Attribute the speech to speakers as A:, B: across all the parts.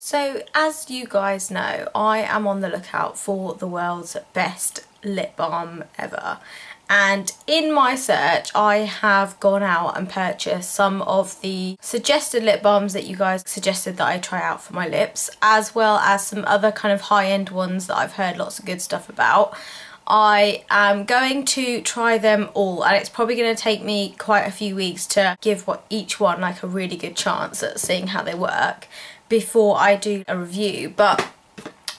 A: So as you guys know, I am on the lookout for the world's best lip balm ever. And in my search, I have gone out and purchased some of the suggested lip balms that you guys suggested that I try out for my lips, as well as some other kind of high-end ones that I've heard lots of good stuff about. I am going to try them all, and it's probably going to take me quite a few weeks to give each one like a really good chance at seeing how they work before I do a review. But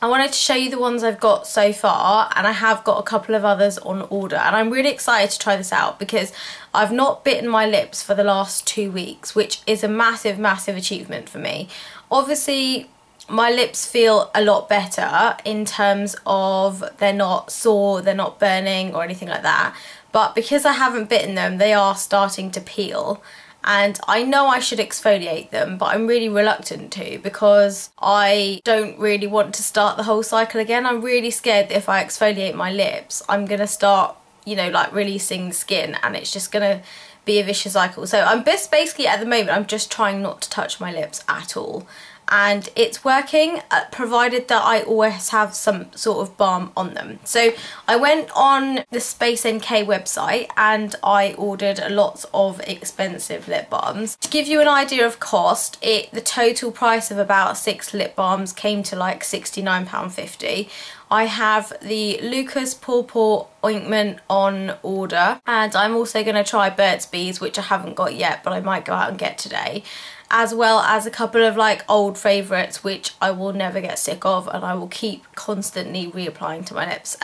A: I wanted to show you the ones I've got so far, and I have got a couple of others on order, and I'm really excited to try this out because I've not bitten my lips for the last 2 weeks, which is a massive achievement for me. Obviously my lips feel a lot better in terms of they're not sore, they're not burning or anything like that, but because I haven't bitten them, they are starting to peel. And I know I should exfoliate them, but I'm really reluctant to because I don't really want to start the whole cycle again. I'm really scared that if I exfoliate my lips, I'm going to start, you know, like releasing the skin, and it's just going to be a vicious cycle. So I'm basically at the moment, I'm just trying not to touch my lips at all. And it's working, provided that I always have some sort of balm on them. So I went on the Space NK website and I ordered lots of expensive lip balms. To give you an idea of cost, the total price of about 6 lip balms came to like £69.50. I have the Lucas Pawpaw ointment on order, and I'm also going to try Burt's Bees, which I haven't got yet, but I might go out and get today, as well as a couple of like old favourites which I will never get sick of and I will keep constantly reapplying to my lips.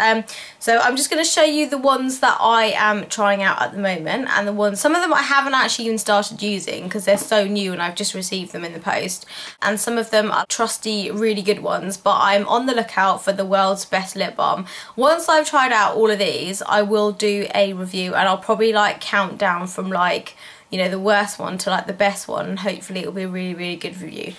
A: So I'm just going to show you the ones that I am trying out at the moment, and the ones, some of them I haven't actually even started using because they're so new and I've just received them in the post, and some of them are trusty, really good ones, but I'm on the lookout for the world's best lip balm. Once I've tried out all of these, I will do a review, and I'll probably like count down from like, you know, the worst one to like the best one, and hopefully it'll be a really good review.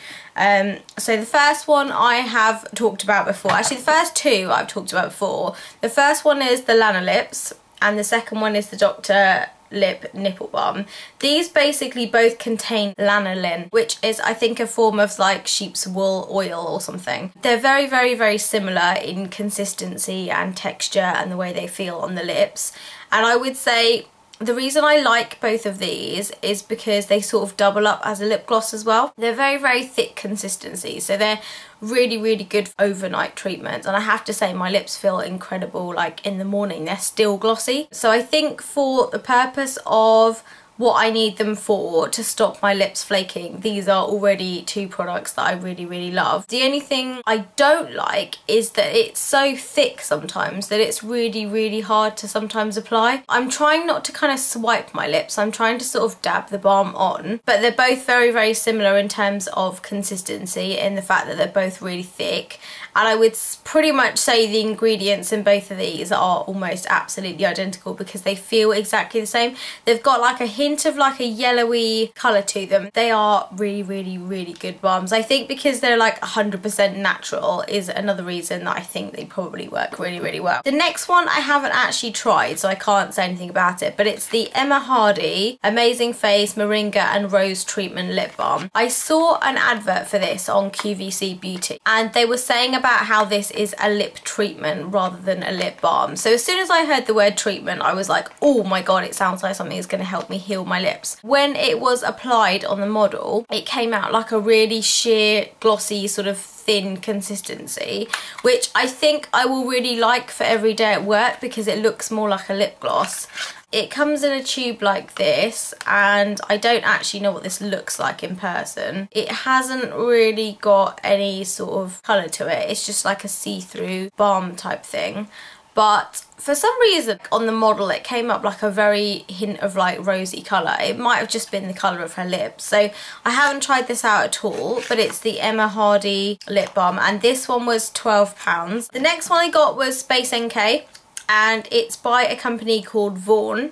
A: So the first one I have talked about before. Actually, the first two I've talked about before. The first one is the Lana Lips, and the second one is the Dr. Lip Nipple Balm. These basically both contain lanolin, which is I think a form of like sheep's wool oil or something. They're very similar in consistency and texture and the way they feel on the lips, and I would say the reason I like both of these is because they sort of double up as a lip gloss as well. They're very thick consistency, so they're really good overnight treatments, and I have to say my lips feel incredible. Like in the morning they're still glossy. So I think for the purpose of what I need them for, to stop my lips flaking, these are already two products that I really love. The only thing I don't like is that it's so thick sometimes that it's really hard to sometimes apply. I'm trying not to kind of swipe my lips, I'm trying to sort of dab the balm on, but they're both very similar in terms of consistency, in the fact that they're both really thick. And I would pretty much say the ingredients in both of these are almost absolutely identical because they feel exactly the same. They've got like a hint of like a yellowy colour to them. They are really good balms. I think because they're like 100% natural is another reason that I think they probably work really well. The next one I haven't actually tried, so I can't say anything about it, but it's the Emma Hardy Amazing Face Moringa and Rose Treatment Lip Balm. I saw an advert for this on QVC Beauty, and they were saying about how this is a lip treatment rather than a lip balm. So as soon as I heard the word treatment, I was like, oh my god, it sounds like something that's going to help me heal my lips. When it was applied on the model, it came out like a really sheer, glossy, sort of thin consistency, which I think I will really like for every day at work because it looks more like a lip gloss. It comes in a tube like this, and I don't actually know what this looks like in person. It hasn't really got any sort of colour to it. It's just like a see-through balm type thing. But for some reason on the model it came up like a very hint of like rosy colour. It might have just been the colour of her lips. So I haven't tried this out at all, but it's the Emma Hardy lip balm, and this one was £12. The next one I got was Space NK, and it's by a company called Vaughan.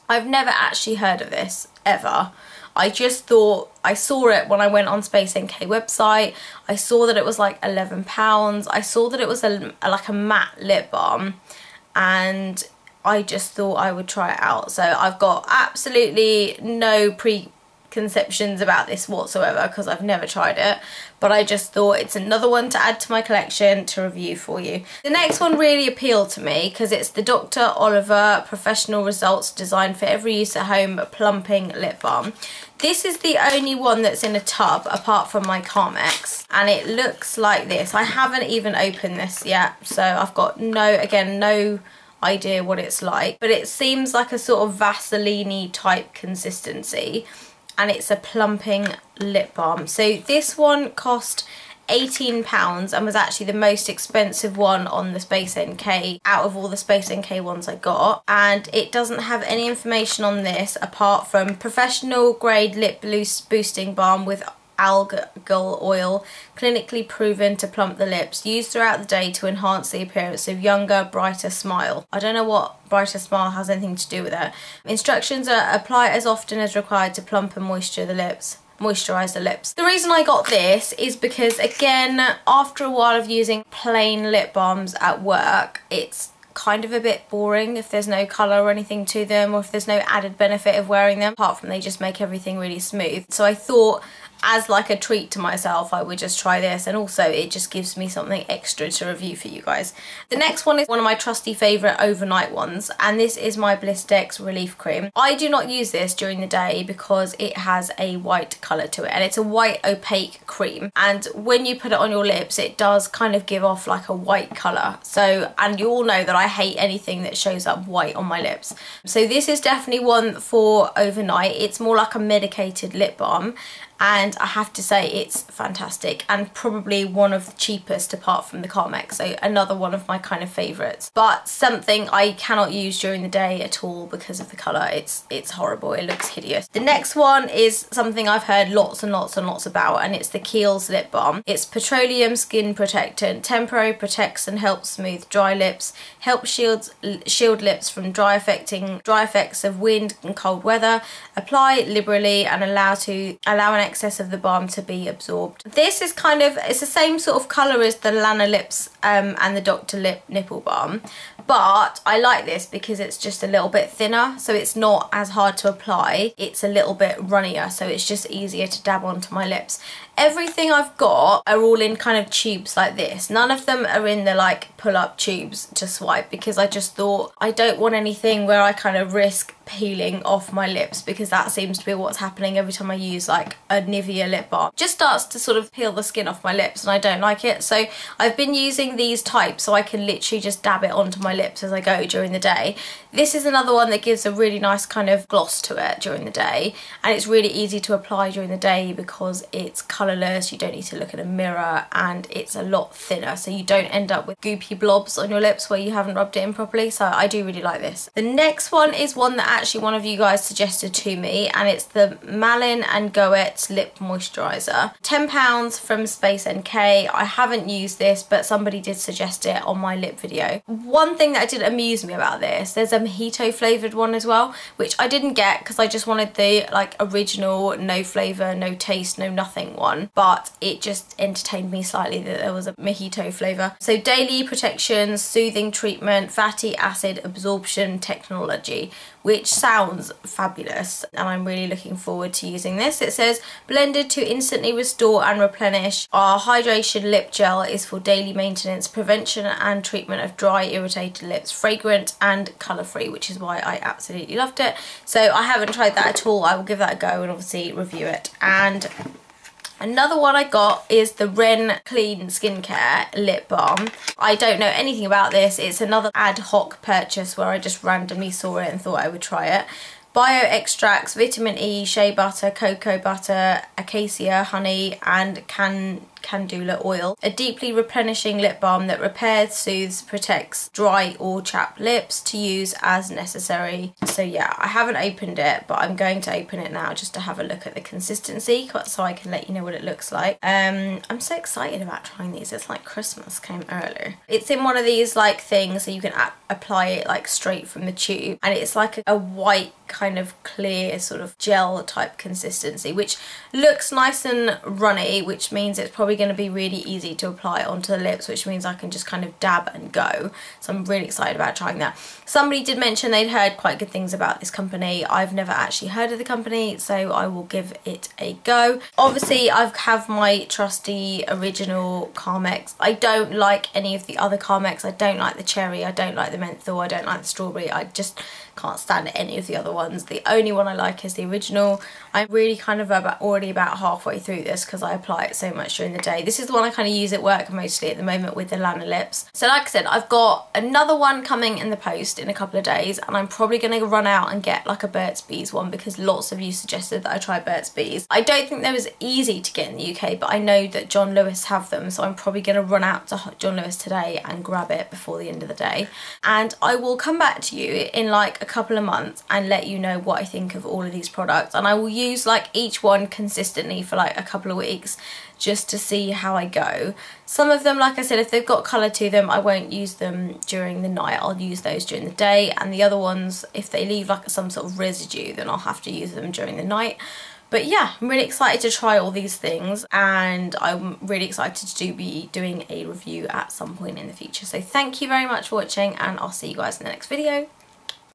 A: I've never actually heard of this ever. I just thought, I saw it when I went on Space NK website. I saw that it was like £11. I saw that it was like a matte lip balm, and I just thought I would try it out. So I've got absolutely no conceptions about this whatsoever because I've never tried it, but I just thought it's another one to add to my collection to review for you. The next one really appealed to me because it's the Dr. Oliver Professional Results Designed for Every Use at Home Plumping Lip Balm. This is the only one that's in a tub apart from my Carmex, and it looks like this. I haven't even opened this yet, so I've got no idea what it's like, but it seems like a sort of Vaseline-y type consistency, and it's a plumping lip balm. So this one cost £18 and was actually the most expensive one on the Space NK out of all the Space NK ones I got, and it doesn't have any information on this apart from professional grade lip boosting balm with algal oil, clinically proven to plump the lips, used throughout the day to enhance the appearance of younger, brighter smile. I don't know what brighter smile has anything to do with it. Instructions are apply as often as required to plump and moisturize the lips. The reason I got this is because, again, after a while of using plain lip balms at work, it's kind of a bit boring if there's no colour or anything to them, or if there's no added benefit of wearing them apart from they just make everything really smooth. So I thought, as like a treat to myself, I would just try this, and also it just gives me something extra to review for you guys. The next one is one of my trusty favourite overnight ones, and this is my Blistex Relief Cream. I do not use this during the day because it has a white colour to it, and it's a white opaque cream, and when you put it on your lips it does kind of give off like a white colour. So, and you all know that I hate anything that shows up white on my lips, so this is definitely one for overnight. It's more like a medicated lip balm, and I have to say it's fantastic, and probably one of the cheapest apart from the Carmex, so another one of my kind of favourites, but something I cannot use during the day at all because of the colour. It's horrible, it looks hideous. The next one is something I've heard lots and lots and lots about, and it's the Kiehl's lip balm. It's petroleum skin protectant, temporarily protects and helps smooth dry lips, helps shield lips from dry effects of wind and cold weather, apply liberally and allow an excess of the balm to be absorbed. This is kind of, it's the same sort of colour as the Lana Lips and the Dr. Lip Nipple Balm, but I like this because it's just a little bit thinner, so it's not as hard to apply. It's a little bit runnier, so it's just easier to dab onto my lips. Everything I've got are all in kind of tubes like this. None of them are in the like pull-up tubes to swipe, because I just thought I don't want anything where I kind of risk peeling off my lips, because that seems to be what's happening every time I use like a Nivea lip balm. It just starts to sort of peel the skin off my lips and I don't like it, so I've been using these types so I can literally just dab it onto my lips as I go during the day. This is another one that gives a really nice kind of gloss to it during the day, and it's really easy to apply during the day because it's colourless, you don't need to look in a mirror, and it's a lot thinner, so you don't end up with goopy blobs on your lips where you haven't rubbed it in properly, so I do really like this. The next one is one that actually one of you guys suggested to me, and it's the Malin and Goetz Lip Moisturiser. £10 from Space NK. I haven't used this, but somebody did suggest it on my lip video. One thing that did amuse me about this, there's a mojito flavoured one as well, which I didn't get because I just wanted the like original no flavour, no taste, no nothing one, but it just entertained me slightly that there was a mojito flavour. So daily protection, soothing treatment, fatty acid absorption technology, which sounds fabulous, and I'm really looking forward to using this. It says blended to instantly restore and replenish. Our hydration lip gel is for daily maintenance, prevention and treatment of dry irritated lips, fragrant and colour free, which is why I absolutely loved it. So I haven't tried that at all. I will give that a go and obviously review it. And another one I got is the Ren Clean Skincare Lip Balm. I don't know anything about this. It's another ad hoc purchase where I just randomly saw it and thought I would try it. Bio extracts, vitamin E, shea butter, cocoa butter, acacia, honey and candula oil. A deeply replenishing lip balm that repairs, soothes, protects dry or chapped lips, to use as necessary. So yeah, I haven't opened it, but I'm going to open it now just to have a look at the consistency so I can let you know what it looks like. I'm so excited about trying these. It's like Christmas came early. It's in one of these like things so you can apply it like straight from the tube, and it's like a white kind of clear sort of gel type consistency, which looks nice and runny, which means it's probably going going to be really easy to apply onto the lips, which means I can just kind of dab and go. So I'm really excited about trying that. Somebody did mention they'd heard quite good things about this company. I've never actually heard of the company, so I will give it a go. Obviously I have my trusty original Carmex. I don't like any of the other Carmex. I don't like the cherry, I don't like the menthol, I don't like the strawberry. I just can't stand any of the other ones. The only one I like is the original. I'm really kind of already about halfway through this because I apply it so much during the day. This is the one I kind of use at work mostly at the moment with the Lana lips. So like I said, I've got another one coming in the post in a couple of days, and I'm probably going to run out and get like a Burt's Bees one because lots of you suggested that I try Burt's Bees. I don't think they was easy to get in the UK, but I know that John Lewis have them, so I'm probably going to run out to John Lewis today and grab it before the end of the day. And I will come back to you in like a couple of months and let you know what I think of all of these products, and I will use like each one consistently for like a couple of weeks just to see how I go. Some of them, like I said, if they've got colour to them, I won't use them during the night. I'll use those during the day, and the other ones, if they leave like some sort of residue, then I'll have to use them during the night. But yeah, I'm really excited to try all these things, and I'm really excited to be doing a review at some point in the future. So thank you very much for watching, and I'll see you guys in the next video.